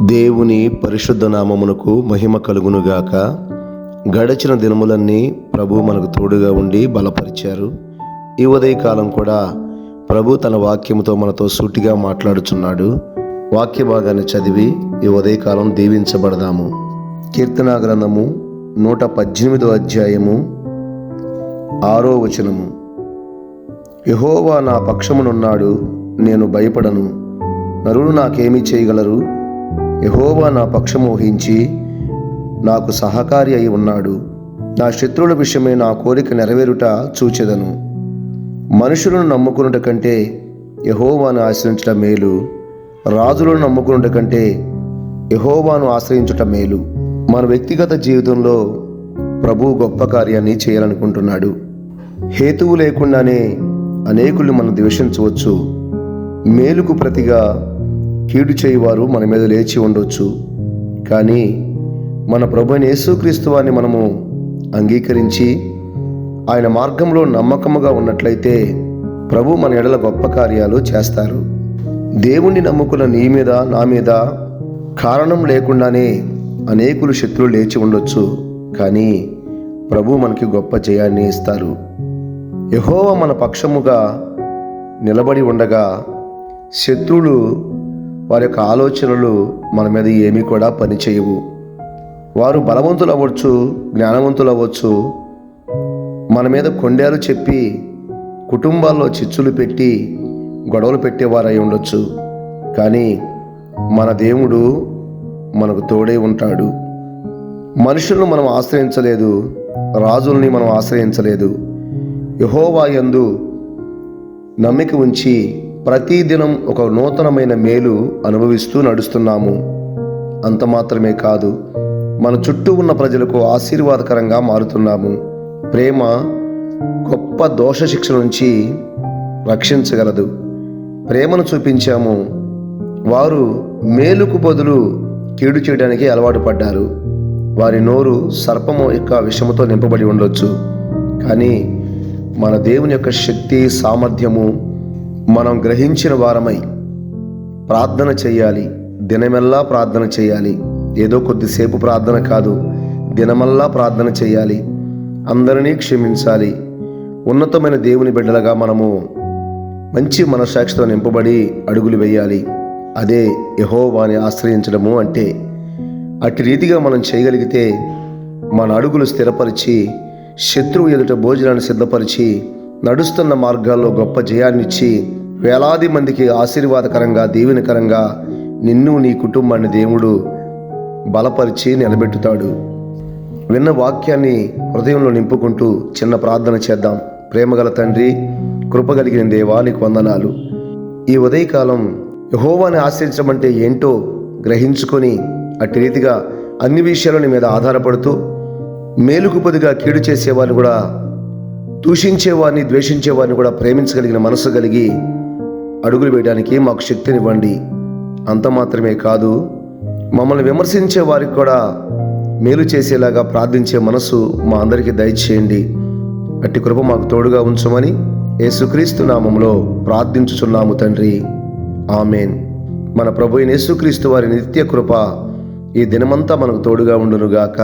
దేవుని పరిశుద్ధ నామమునకు మహిమ కలుగునుగాక. గడచిన దినములన్నీ ప్రభు మనకు తోడుగా ఉండి బలపరిచారు. ఈ ఉదయకాలం కూడా ప్రభు తన వాక్యముతో మనతో సూటిగా మాట్లాడుచున్నాడు. వాక్య భాగాన్ని చదివి ఈ ఉదయకాలం దీవించబడదాము. కీర్తనా గ్రంథము 118 అధ్యాయము 6వ వచనము. యెహోవా నా పక్షమునున్నాడు, నేను భయపడను. నరులు నాకేమి చేయగలరు? యెహోవా నా పక్షము వహించి నాకు సహకారి అయి ఉన్నాడు. నా శత్రువుల విషయమై నా కోరిక నెరవేరుట చూచెదను. మనుషులను నమ్ముకునుట కంటే యెహోవాను ఆశ్రయించుట మేలు. రాజులను నమ్ముకునుట కంటే యెహోవాను ఆశ్రయించుట మేలు. మన వ్యక్తిగత జీవితంలో ప్రభు గొప్ప కార్యాన్ని చేయాలనుకుంటున్నాడు. హేతువు లేకుండానే అనేకుల్ని మనం ద్వేషించవచ్చు. మేలుకు ప్రతిగా కీడు చేయువారు మన మీద లేచి ఉండొచ్చు. కానీ మన ప్రభువైన యేసుక్రీస్తు వారిని మనము అంగీకరించి ఆయన మార్గంలో నమ్మకముగా ఉన్నట్లయితే ప్రభు మన ఎడల గొప్ప కార్యాలు చేస్తారు. దేవుణ్ణి నమ్ముకున్న నీ మీద, నా మీద కారణం లేకుండానే అనేకులు శత్రువులు లేచి ఉండొచ్చు. కానీ ప్రభు మనకి గొప్ప జయాన్ని ఇస్తారు. యెహోవా మన పక్షముగా నిలబడి ఉండగా శత్రువులు వారి యొక్క ఆలోచనలు మన మీద ఏమీ కూడా పనిచేయవు. వారు బలవంతులు అవ్వచ్చు, జ్ఞానవంతులు అవ్వచ్చు, మన మీద కొండేలు చెప్పి కుటుంబాల్లో చిచ్చులు పెట్టి గొడవలు పెట్టేవారై ఉండొచ్చు. కానీ మన దేవుడు మనకు తోడై ఉంటాడు. మనుషులను మనం ఆశ్రయించలేదు, రాజుల్ని మనం ఆశ్రయించలేదు. యెహోవా యందు నమ్మిక ఉంచి ప్రతిదినం ఒక నూతనమైన మేలు అనుభవిస్తూ నడుస్తున్నాము. అంత మాత్రమే కాదు, మన చుట్టూ ఉన్న ప్రజలకు ఆశీర్వాదకరంగా మారుతున్నాము. ప్రేమ గొప్ప దోష శిక్ష నుంచి రక్షించగలదు. ప్రేమను చూపించాము. వారు మేలుకు బదులు కీడు చేయడానికి అలవాటు పడ్డారు. వారి నోరు సర్పము యొక్క విషముతో నింపబడి ఉండొచ్చు. కానీ మన దేవుని యొక్క శక్తి, సామర్థ్యము మనం గ్రహించిన వారమై ప్రార్థన చేయాలి. దినమెల్లా ప్రార్థన చేయాలి. ఏదో కొద్దిసేపు ప్రార్థన కాదు, దినమల్లా ప్రార్థన చేయాలి. అందరినీ క్షమించాలి. ఉన్నతమైన దేవుని బిడ్డలుగా మనము మంచి మనస్సాక్షితో నింపబడి అడుగులు వేయాలి. అదే యెహోవాని ఆశ్రయించడము అంటే. అట్టి రీతిగా మనం చేయగలిగితే మన అడుగులు స్థిరపరిచి, శత్రువు ఎదుట భోజనాన్ని సిద్ధపరిచి, నడుస్తున్న మార్గాల్లో గొప్ప జయాన్నిచ్చి, వేలాది మందికి ఆశీర్వాదకరంగా, దీవెనకరంగా నిన్ను, నీ కుటుంబాన్ని దేవుడు బలపరిచి నిలబెట్టుతాడు. విన్న వాక్యాన్ని హృదయంలో నింపుకుంటూ చిన్న ప్రార్థన చేద్దాం. ప్రేమగల తండ్రి, కృపగలిగిన దేవా, నీకు వందనాలు. ఈ ఉదయకాలం యెహోవాని ఆశ్రయించడం అంటే ఏంటో గ్రహించుకొని అట్టి రీతిగా అన్ని విషయాల మీద ఆధారపడుతూ మేలుకు పొదిగా కీడు చేసేవారిని కూడా, దూషించేవారిని, ద్వేషించేవారిని కూడా ప్రేమించగలిగిన మనసు కలిగి అడుగులు వేయడానికి మాకు శక్తినివ్వండి. అంత మాత్రమే కాదు, మమ్మల్ని విమర్శించే వారికి కూడా మేలు చేసేలాగా ప్రార్థించే మనసు మా అందరికీ దయచేయండి. అట్టి కృప మాకు తోడుగా ఉంచమని యేసుక్రీస్తు నామములో ప్రార్థించుచున్నాము తండ్రి. ఆమెన్. మన ప్రభు అయిన యేసుక్రీస్తు వారి నిత్య కృప ఈ దినమంతా మనకు తోడుగా ఉండునుగాక.